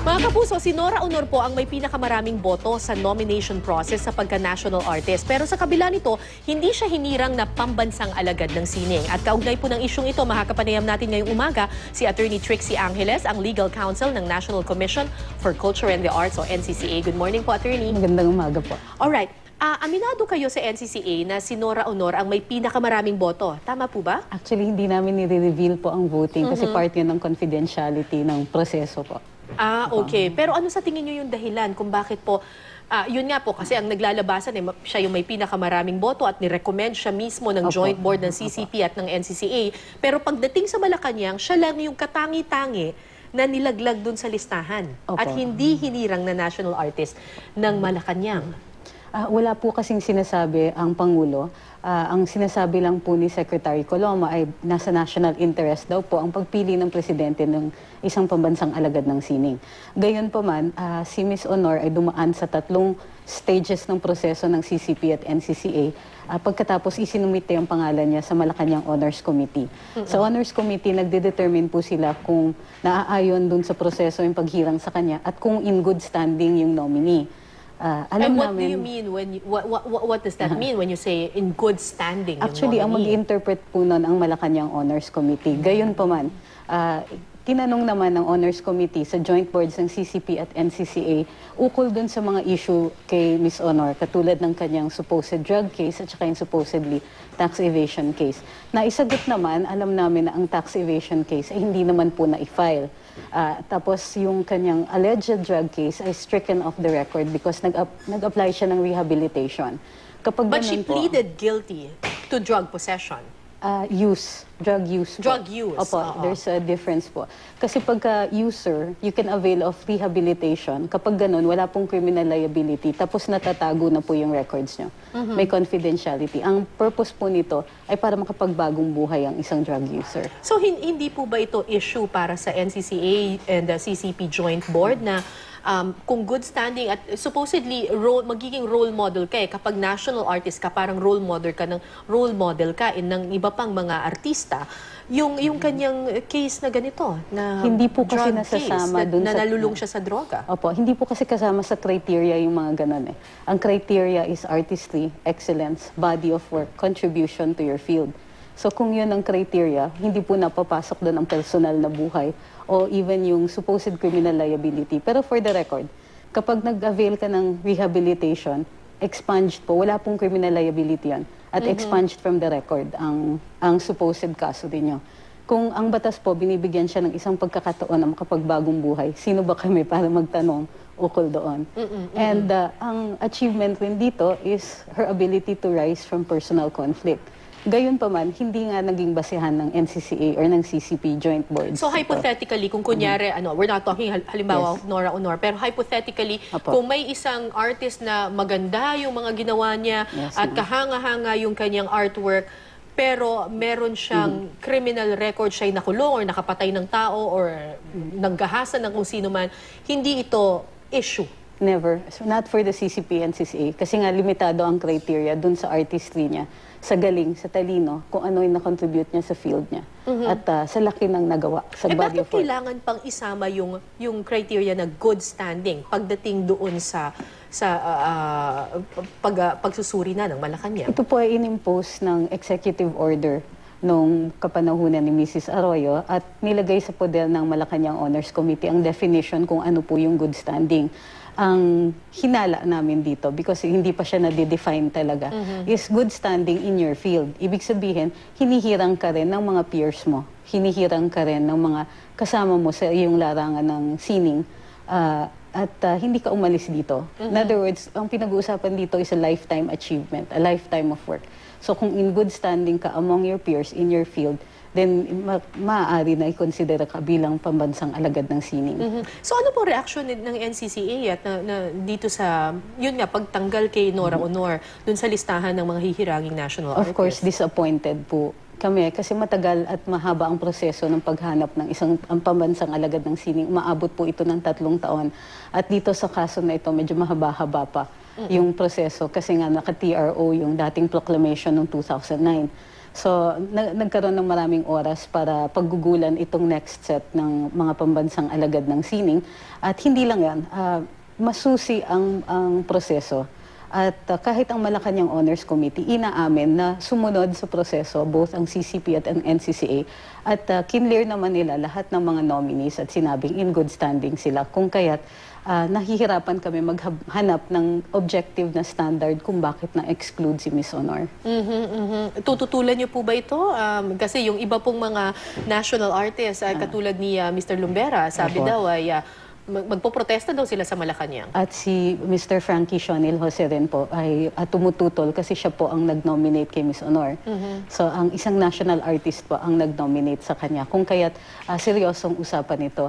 Mga kapuso, si Nora Aunor po ang may pinakamaraming boto sa nomination process sa pagka-national artist. Pero sa kabila nito, hindi siya hinirang na pambansang alagad ng sining. At kaugnay po ng isyong ito, makakapanayam natin ngayong umaga si Attorney Trixie Angeles, ang Legal Counsel ng National Commission for Culture and the Arts o NCCA. Good morning po, Attorney. Magandang umaga po. Alright. Aminado kayo sa NCCA na si Nora Aunor ang may pinakamaraming boto. Tama po ba? Actually, hindi namin nire-reveal po ang voting kasi part yun ng confidentiality ng proseso po. Okay. Pero ano sa tingin nyo yung dahilan kung bakit po, yun nga po, kasi ang naglalabasan, siya yung may pinakamaraming boto at nirecommend siya mismo ng joint board ng CCP at ng NCCA. Pero pagdating sa Malacanang, siya lang yung katangi-tangi na nilaglag dun sa listahan. At hindi hinirang na national artist ng Malacanang. Wala po kasing sinasabi ang Pangulo. Ang sinasabi lang po ni Secretary Coloma ay nasa national interest daw po ang pagpili ng presidente ng isang pambansang alagad ng sining. Gayon pa man, si Miss Aunor ay dumaan sa 3 stages ng proseso ng CCP at NCCA. Pagkatapos isinumite ang pangalan niya sa Malacanang Honors Committee. Sa Honors Committee, nagdedetermine po sila kung naaayon dun sa proseso yung paghirang sa kanya at kung in good standing yung nominee. And what do you mean when what does that mean when you say in good standing? Actually, ang mag-interpret po nun ang Malacanang Honors Committee. Gayon pa man, tinanong naman ng Honors Committee sa joint boards ng CCP at NCCA ukol dun sa mga issue kay Miss Aunor, katulad ng kanyang supposed drug case at saka yung supposedly tax evasion case. Naisagot naman, alam namin na ang tax evasion case ay hindi naman po na-file. Tapos yung kanyang alleged drug case ay stricken off the record because nag-apply siya ng rehabilitation. But she pleaded guilty to drug possession. Drug use. Drug use. Opo, there's a difference po. Kasi pagka user, you can avail of rehabilitation. Kapag ganun, wala pong criminal liability, tapos natatago na po yung records nyo. May confidentiality. Ang purpose po nito ay para makapagbagong buhay ang isang drug user. So hindi po ba ito issue para sa NCCA and the CCP Joint Board na kung good standing at supposedly magiging role model ka kapag national artist ka, parang role model ka ng iba pang mga artista, yung kanyang case na ganito na hindi po kasi nasasama dun na nalulung siya sa droga. Opo, hindi po kasi kasama sa criteria yung mga ganun eh. Ang criteria is artistry, excellence, body of work, contribution to your field. So kung yun ang criteria, hindi po napapasok doon ang personal na buhay o even yung supposed criminal liability. Pero for the record, kapag nag-avail ka ng rehabilitation, expunged po, wala pong criminal liability yan. At expunged from the record ang supposed kaso din nyo. Kung ang batas po, binibigyan siya ng isang pagkakataon na makapagbagong buhay, sino ba kami para magtanong ukol doon? And ang achievement rin dito is her ability to rise from personal conflict. Gayon pa man, hindi nga naging basehan ng NCCA or ng CCP joint boards. So hypothetically, kung kunyari, we're not talking halimbawa Nora Aunor, pero hypothetically, kung may isang artist na maganda yung mga ginawa niya at kahanga-hanga yung kanyang artwork, pero meron siyang criminal record, siya'y nakulong or nakapatay ng tao or naggahasa ng kung sino man, hindi ito issue. Never. So not for the CCP and CCA. Kasi nga limitado ang criteria dun sa artistry niya, sa galing, sa talino, kung ano yung na-contribute niya sa field niya. At sa laki ng nagawa, sa body of work. Bakit kailangan pang isama yung criteria na good standing pagdating doon sa pagsusuri na ng Malacanang? Ito po ay inimpose ng executive order nung kapanahunan ni Mrs. Arroyo at nilagay sa poder ng Malacanang Honors Committee ang definition kung ano po yung good standing. Ang hinala namin dito, because hindi pa siya na-define talaga, is good standing in your field. Ibig sabihin, hinihirang ka rin ng mga peers mo. Hinihirang ka rin ng mga kasama mo sa iyong larangan ng sining. At hindi ka umalis dito. In other words, ang pinag-uusapan dito is a lifetime achievement, a lifetime of work. So kung in good standing ka among your peers in your field, then maaari na i-consider ka bilang pambansang alagad ng sining. So ano po reaction ng NCCA at na dito sa, yun nga, pagtanggal kay Nora Aunor dun sa listahan ng mga hihiranging national artists? Of course, disappointed po kami kasi matagal at mahaba ang proseso ng paghanap ng isang pambansang alagad ng sining. Umaabot po ito ng 3 taon. At dito sa kaso na ito, medyo mahaba-haba pa yung proseso kasi nga naka-TRO yung dating proclamation noong 2009. So, nagkaroon ng maraming oras para paggugulan itong next set ng mga pambansang alagad ng sining. At hindi lang yan, masusi ang proseso. At kahit ang Malacanang Honors Committee, inaamin na sumunod sa proseso both ang CCP at ang NCCA at kinlear naman nila lahat ng mga nominees at sinabing in good standing sila. Kung kaya't nahihirapan kami maghanap ng objective na standard kung bakit na-exclude si Miss Honor. Tututulan niyo po ba ito? Kasi yung iba pong mga national artists, katulad ni Mr. Lumbera, sabi daw ay magpoprotesta daw sila sa Malacanang. At si Mr. Frankie Shonil Jose rin po ay tumututol kasi siya po ang nag-nominate kay Miss Honor. So ang isang national artist po ang nag-nominate sa kanya. Kung kaya't seryosong usapan ito.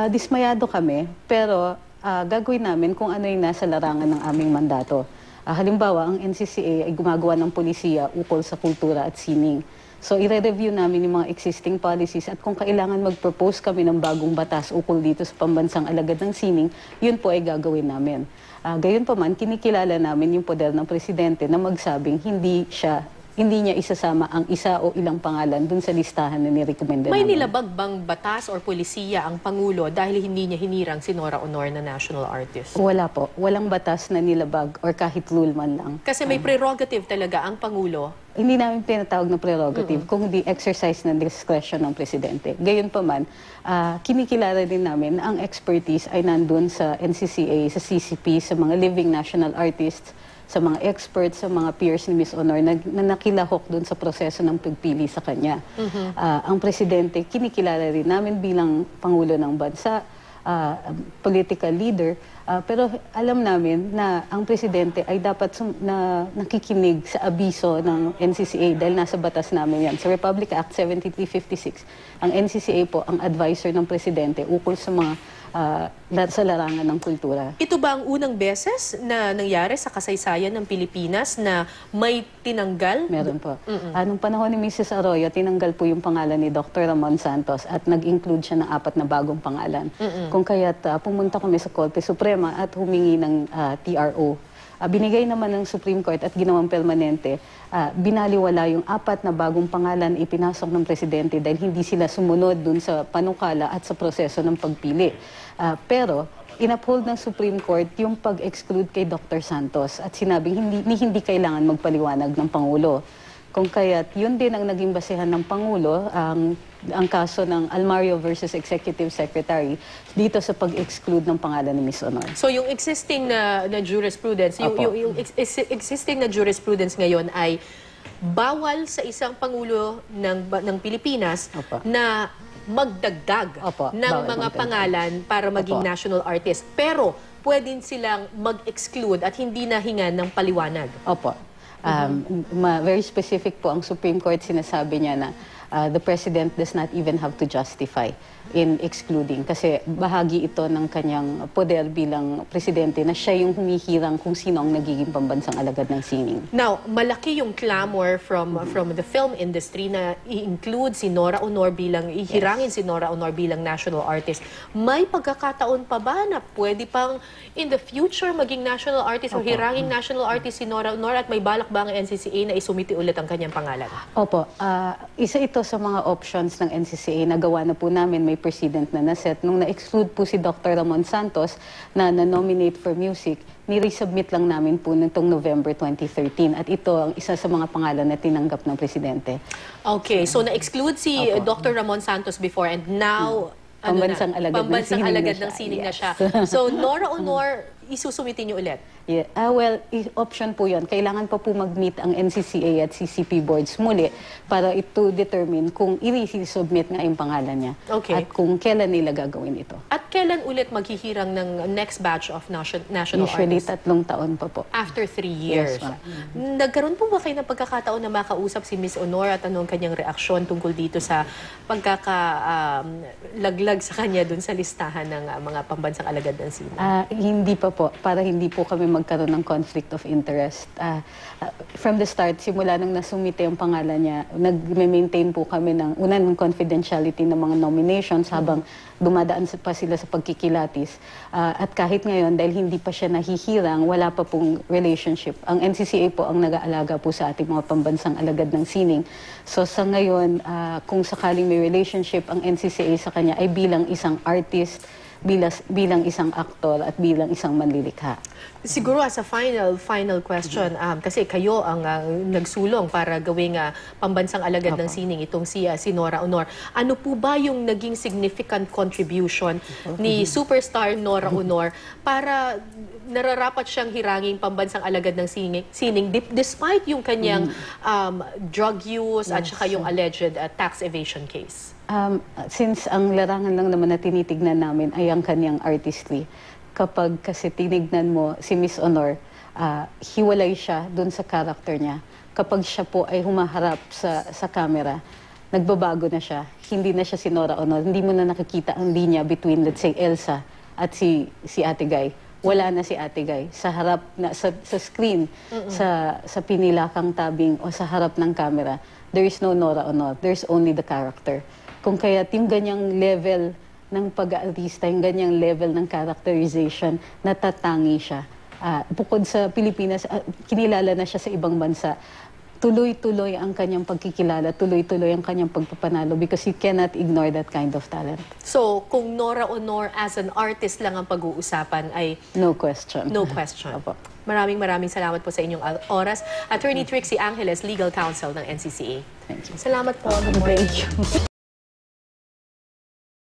Dismayado kami, pero gagawin namin kung ano yung nasa larangan ng aming mandato. Halimbawa, ang NCCA ay gumagawa ng polisiya ukol sa kultura at sining. So, i-review namin yung mga existing policies at kung kailangan mag-propose kami ng bagong batas ukol dito sa pambansang alagad ng sining, yun po ay gagawin namin. Gayon pa man, kinikilala namin yung poder ng presidente na magsabing hindi niya isasama ang isa o ilang pangalan dun sa listahan na nirekomenda namin. May nilabag bang batas or polisiya ang Pangulo dahil hindi niya hinirang si Nora Honor na national artist? Wala po. Walang batas na nilabag or kahit rule man lang. Kasi may prerogative talaga ang Pangulo. Hindi namin tinatawag na prerogative kung hindi exercise ng discretion ng presidente. Gayon pa man, kinikilala din namin na ang expertise ay nandun sa NCCA, sa CCP, sa mga living national artists, sa mga experts, sa mga peers ni Miss Honor na nakilahok doon sa proseso ng pagpili sa kanya. Ang presidente, kinikilala rin namin bilang Pangulo ng Bansa, political leader, pero alam namin na ang presidente ay dapat nakikinig sa abiso ng NCCA dahil nasa batas namin yan. Sa Republic Act 7356, ang NCCA po ang advisor ng presidente ukol sa mga sa larangan ng kultura. Ito ba ang unang beses na nangyari sa kasaysayan ng Pilipinas na may tinanggal? Meron po. Nung panahon ni Mrs. Arroyo, tinanggal po yung pangalan ni Dr. Ramon Santos at nag-include siya ng 4 na bagong pangalan. Kung kaya't pumunta kami sa Korte Suprema at humingi ng TRO. Binigay naman ng Supreme Court at ginawang permanente, binaliwala yung 4 na bagong pangalan ipinasok ng presidente dahil hindi sila sumunod dun sa panukala at sa proseso ng pagpili. Pero in-uphold ng Supreme Court yung pag-exclude kay Dr. Santos at sinabing hindi kailangan magpaliwanag ng Pangulo. Kung kaya't yun din ang naging basehan ng Pangulo, ang kaso ng Almario versus Executive Secretary dito sa pag-exclude ng pangalan ni Miss Honor. So yung existing na jurisprudence, yung existing na jurisprudence ngayon ay bawal sa isang Pangulo ng Pilipinas na magdagdag ng mga pangalan para maging national artist. Pero pwede silang mag-exclude at hindi nahingan ng paliwanag. Opo. Very specific po ang Supreme Court, sinasabi niya na the President does not even have to justify in excluding kasi bahagi ito ng kanyang poder bilang Presidente na siya yung humihirang kung sino ang nagiging pambansang alagad ng sining. Now, malaki yung clamor from the film industry na i-include si Nora Honor bilang, ihirangin si Nora Honor bilang national artist. May pagkakataon pa ba na pwede pang in the future maging national artist o hirangin national artist si Nora Honor at may balak ba ang NCCA na isumiti ulit ang kanyang pangalan? Opo. Isa ito sa mga options ng NCCA na gawa na po namin, may precedent na naset. Nung na-exclude po si Dr. Ramon Santos na na-nominate for music, ni-resubmit lang namin po nitong November 2013. At ito ang isa sa mga pangalan na tinanggap ng Presidente. Okay, so na-exclude si Dr. Ramon Santos before and now pambansang alagad ng sining na siya. So Nora Honor, isusumitin niyo ulit? Yeah. Well, option po yun. Kailangan pa po mag-meet ang NCCA at CCP boards muli para ito determine kung i-resubmit nga yung pangalan niya at kung kailan nila gagawin ito. At kailan ulit maghihirang ng next batch of national Usually, artists? 3 taon pa po. After 3 years. Yes, nagkaroon po ba kayo ng pagkakataon na makausap si Miss Honor at anong kanyang reaksyon tungkol dito sa pagkakalaglag sa kanya dun sa listahan ng mga pambansang alagad ng sining? Hindi pa po. Opo, para hindi po kami magkaroon ng conflict of interest. From the start, simula nang nasumite yung pangalan niya, nag-maintain po kami ng unang confidentiality ng mga nominations habang dumadaan pa sila sa pagkikilatis. At kahit ngayon, dahil hindi pa siya nahihirang, wala pa pong relationship. Ang NCCA po ang nag-aalaga po sa ating mga pambansang alagad ng sining. So sa ngayon, kung sakaling may relationship ang NCCA sa kanya ay bilang isang artist, bilang isang aktor at bilang isang manlilikha. Siguro as a final question, kasi kayo ang nagsulong para gawing pambansang alagad ng sining itong si Nora Aunor. Ano po ba yung naging significant contribution ni superstar Nora Aunor para nararapat siyang hiranging pambansang alagad ng sining despite yung kanyang drug use at saka yung alleged tax evasion case? Since ang larangan lang naman na tinitignan namin ay ang kanyang artistry, kapag kasi tinignan mo si Miss Honor, hiwalay siya dun sa character niya. Kapag siya po ay humaharap sa camera, nagbabago na siya. Hindi na siya si Nora Aunor. Hindi mo na nakikita ang linya between, let's say, Elsa at si Ate Guy. Wala na si Ate Guy. Sa harap, sa screen, sa pinilakang tabing o sa harap ng camera, there is no Nora Aunor. There's only the character. Kung kaya yung ganyang level ng pag-aartista, yung ganyang level ng characterization, natatangi siya. Bukod sa Pilipinas, kinilala na siya sa ibang bansa. Tuloy-tuloy ang kanyang pagkikilala, tuloy-tuloy ang kanyang pagpapanalo because you cannot ignore that kind of talent. So, kung Nora Aunor as an artist lang ang pag-uusapan ay... No question. No question. Opo. Maraming salamat po sa inyong oras. Attorney Trixie Angeles, Legal Counsel ng NCCA. Thank you. Salamat po. Good morning. Thank you.